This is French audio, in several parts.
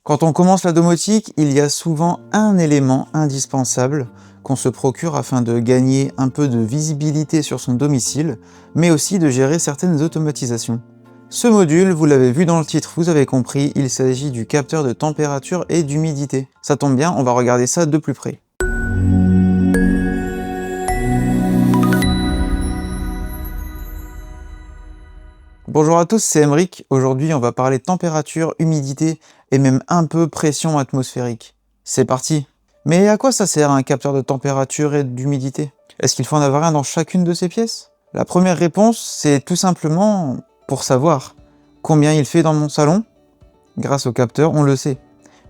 Quand on commence la domotique, il y a souvent un élément indispensable qu'on se procure afin de gagner un peu de visibilité sur son domicile, mais aussi de gérer certaines automatisations. Ce module, vous l'avez vu dans le titre, vous avez compris, il s'agit du capteur de température et d'humidité. Ça tombe bien, on va regarder ça de plus près. Bonjour à tous, c'est Emeric. Aujourd'hui, on va parler température, humidité et même un peu pression atmosphérique. C'est parti! Mais à quoi ça sert un capteur de température et d'humidité? Est-ce qu'il faut en avoir un dans chacune de ces pièces? La première réponse, c'est tout simplement pour savoir combien il fait dans mon salon. Grâce au capteur, on le sait.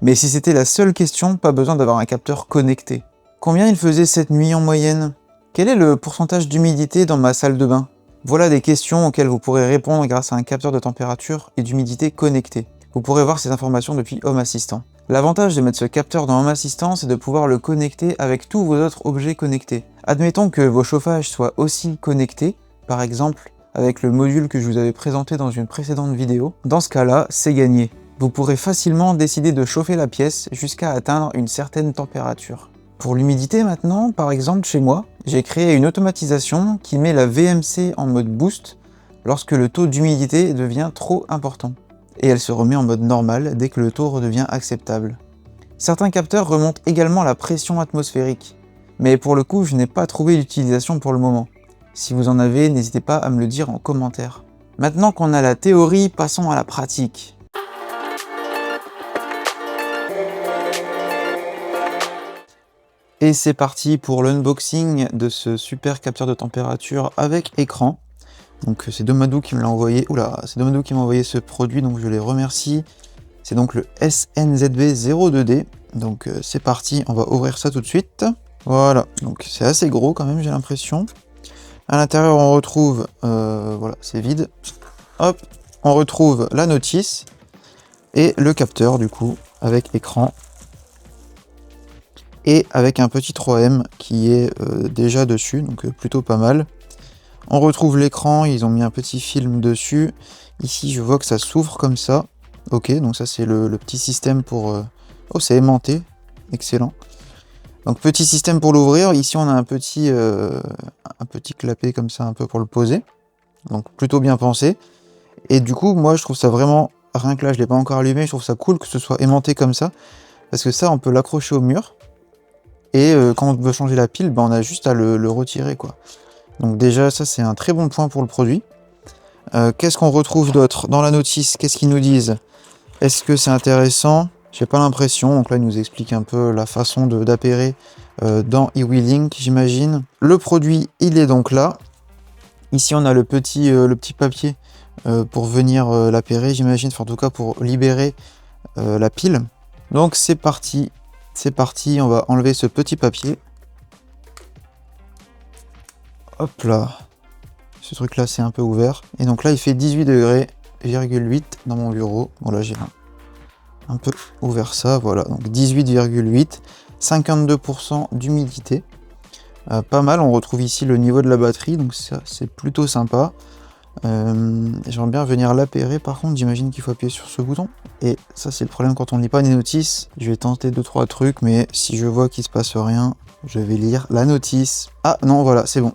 Mais si c'était la seule question, pas besoin d'avoir un capteur connecté. Combien il faisait cette nuit en moyenne? Quel est le pourcentage d'humidité dans ma salle de bain? Voilà des questions auxquelles vous pourrez répondre grâce à un capteur de température et d'humidité connecté. Vous pourrez voir ces informations depuis Home Assistant. L'avantage de mettre ce capteur dans Home Assistant, c'est de pouvoir le connecter avec tous vos autres objets connectés. Admettons que vos chauffages soient aussi connectés, par exemple avec le module que je vous avais présenté dans une précédente vidéo. Dans ce cas-là, c'est gagné. Vous pourrez facilement décider de chauffer la pièce jusqu'à atteindre une certaine température. Pour l'humidité maintenant, par exemple chez moi, j'ai créé une automatisation qui met la VMC en mode boost lorsque le taux d'humidité devient trop important. Et elle se remet en mode normal dès que le taux redevient acceptable. Certains capteurs remontent également la pression atmosphérique, mais pour le coup je n'ai pas trouvé d'utilisation pour le moment. Si vous en avez, n'hésitez pas à me le dire en commentaire. Maintenant qu'on a la théorie, passons à la pratique. Et c'est parti pour l'unboxing de ce super capteur de température avec écran. Donc c'est Domadou qui me l'a envoyé. Oula, c'est Domadou qui m'a envoyé ce produit, donc je les remercie. C'est donc le SNZB02D. Donc c'est parti, on va ouvrir ça tout de suite. Voilà, donc c'est assez gros quand même, j'ai l'impression. À l'intérieur, on retrouve, voilà, c'est vide. Hop, on retrouve la notice et le capteur du coup avec écran. Et avec un petit 3M qui est déjà dessus, donc plutôt pas mal. On retrouve l'écran, ils ont mis un petit film dessus. Ici, je vois que ça s'ouvre comme ça. Ok, donc ça c'est le petit système pour... Oh, c'est aimanté, excellent. Donc petit système pour l'ouvrir. Ici, on a un petit clapet comme ça, un peu pour le poser. Donc plutôt bien pensé. Et du coup, moi, je trouve ça vraiment... Rien que là, je ne l'ai pas encore allumé, je trouve ça cool que ce soit aimanté comme ça. Parce que ça, on peut l'accrocher au mur. Et quand on veut changer la pile, on a juste à le retirer, quoi. Donc déjà, ça c'est un très bon point pour le produit. Qu'est-ce qu'on retrouve d'autre dans la notice? Qu'est-ce qu'ils nous disent? Est-ce que c'est intéressant? J'ai pas l'impression. Donc là, ils nous expliquent un peu la façon d'appairer dans eWeLink, j'imagine. Le produit, il est donc là. Ici, on a le petit papier pour venir l'appairer, j'imagine. Enfin, en tout cas, pour libérer la pile. Donc c'est parti. C'est parti, on va enlever ce petit papier. Hop là. Ce truc là c'est un peu ouvert. Et donc là il fait 18 degrés, 8 dans mon bureau. Bon là j'ai un peu ouvert ça, voilà. Donc 18,8, 52% d'humidité. Pas mal, on retrouve ici le niveau de la batterie, donc ça c'est plutôt sympa. J'aimerais bien venir l'appairer, par contre j'imagine qu'il faut appuyer sur ce bouton. Et ça c'est le problème quand on ne lit pas les notices. Je vais tenter 2-3 trucs, mais si je vois qu'il se passe rien, je vais lire la notice. Ah non, voilà, c'est bon.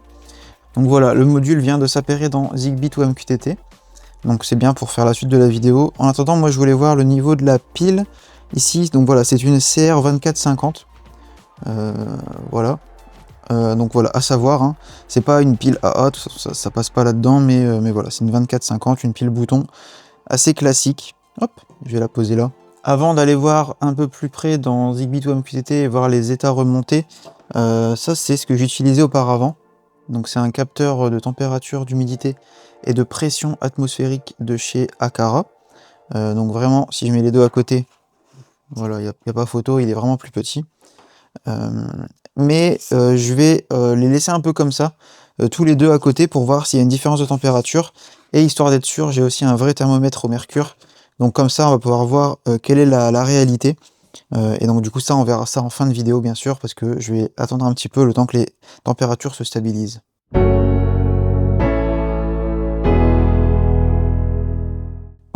Donc voilà, le module vient de s'appairer dans Zigbee to MQTT. Donc c'est bien pour faire la suite de la vidéo. En attendant, moi je voulais voir le niveau de la pile ici. Donc voilà, c'est une CR2450. Voilà. Donc voilà, à savoir, hein, c'est pas une pile AA, ça passe pas là-dedans, mais voilà, c'est une 2450, une pile bouton assez classique. Hop, je vais la poser là. Avant d'aller voir un peu plus près dans Zigbee to MQTT et voir les états remontés, ça c'est ce que j'utilisais auparavant. Donc c'est un capteur de température, d'humidité et de pression atmosphérique de chez Aqara. Donc vraiment, si je mets les deux à côté, voilà, il n'y a pas photo, il est vraiment plus petit. Mais je vais les laisser un peu comme ça, tous les deux à côté, pour voir s'il y a une différence de température. Et histoire d'être sûr, j'ai aussi un vrai thermomètre au mercure. Donc comme ça, on va pouvoir voir quelle est la réalité. Et donc du coup, ça, on verra ça en fin de vidéo, bien sûr, parce que je vais attendre un petit peu le temps que les températures se stabilisent.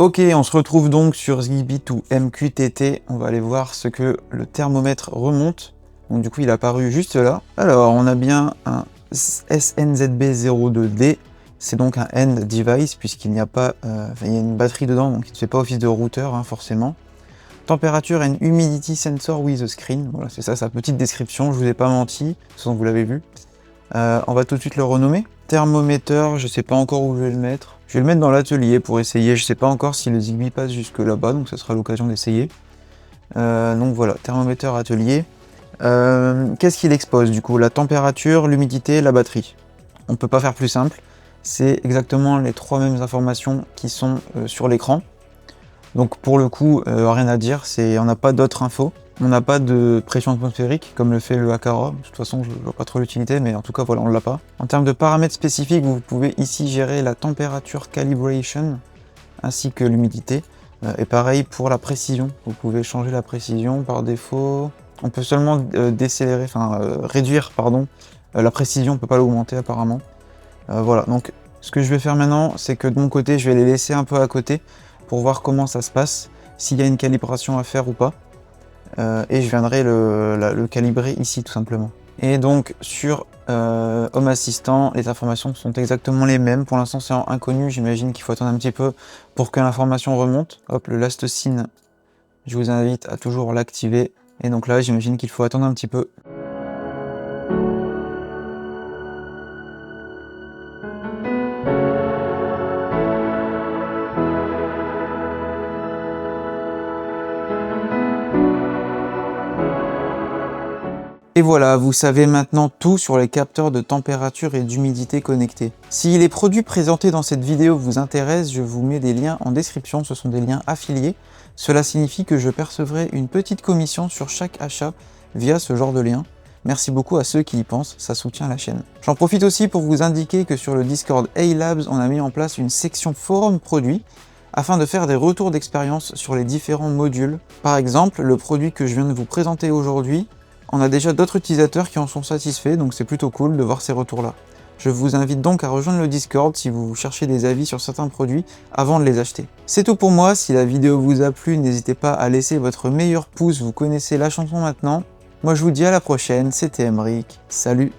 Ok, on se retrouve donc sur Zigbee to MQTT. On va aller voir ce que le thermomètre remonte. Donc du coup, il est apparu juste là. Alors, on a bien un SNZB02D. C'est donc un end device puisqu'il n'y a pas, il y a une batterie dedans, donc il ne fait pas office de routeur hein, forcément. Température and humidity sensor with a screen. Voilà, c'est ça sa petite description. Je vous ai pas menti, de toute façon vous l'avez vu. On va tout de suite le renommer. Thermomètre, je sais pas encore où je vais le mettre. Je vais le mettre dans l'atelier pour essayer. Je sais pas encore si le Zigbee passe jusque là-bas, donc ça sera l'occasion d'essayer. Donc voilà, thermomètre atelier. Qu'est-ce qu'il expose du coup? La température, l'humidité, la batterie. On peut pas faire plus simple. C'est exactement les trois mêmes informations qui sont sur l'écran. Donc pour le coup, rien à dire, on n'a pas d'autres infos. On n'a pas de pression atmosphérique comme le fait le Aqara. De toute façon, je vois pas trop l'utilité, mais en tout cas, voilà, on l'a pas. En termes de paramètres spécifiques, vous pouvez ici gérer la température calibration ainsi que l'humidité. Et pareil pour la précision. Vous pouvez changer la précision par défaut. On peut seulement décélérer, réduire, pardon, la précision. On peut pas l'augmenter apparemment. Voilà. Donc, ce que je vais faire maintenant, c'est que de mon côté, je vais les laisser un peu à côté pour voir comment ça se passe, s'il y a une calibration à faire ou pas. Et je viendrai le calibrer ici tout simplement. Et donc sur Home Assistant, les informations sont exactement les mêmes. Pour l'instant c'est en inconnu, j'imagine qu'il faut attendre un petit peu pour que l'information remonte. Hop, le last scene, je vous invite à toujours l'activer. Et donc là j'imagine qu'il faut attendre un petit peu. Et voilà, vous savez maintenant tout sur les capteurs de température et d'humidité connectés. Si les produits présentés dans cette vidéo vous intéressent, je vous mets des liens en description, ce sont des liens affiliés. Cela signifie que je percevrai une petite commission sur chaque achat via ce genre de lien. Merci beaucoup à ceux qui y pensent, ça soutient la chaîne. J'en profite aussi pour vous indiquer que sur le Discord A-Labs, on a mis en place une section forum produits afin de faire des retours d'expérience sur les différents modules. Par exemple, le produit que je viens de vous présenter aujourd'hui, on a déjà d'autres utilisateurs qui en sont satisfaits, donc c'est plutôt cool de voir ces retours-là. Je vous invite donc à rejoindre le Discord si vous cherchez des avis sur certains produits avant de les acheter. C'est tout pour moi, si la vidéo vous a plu, n'hésitez pas à laisser votre meilleur pouce, vous connaissez la chanson maintenant. Moi je vous dis à la prochaine, c'était Emric, salut!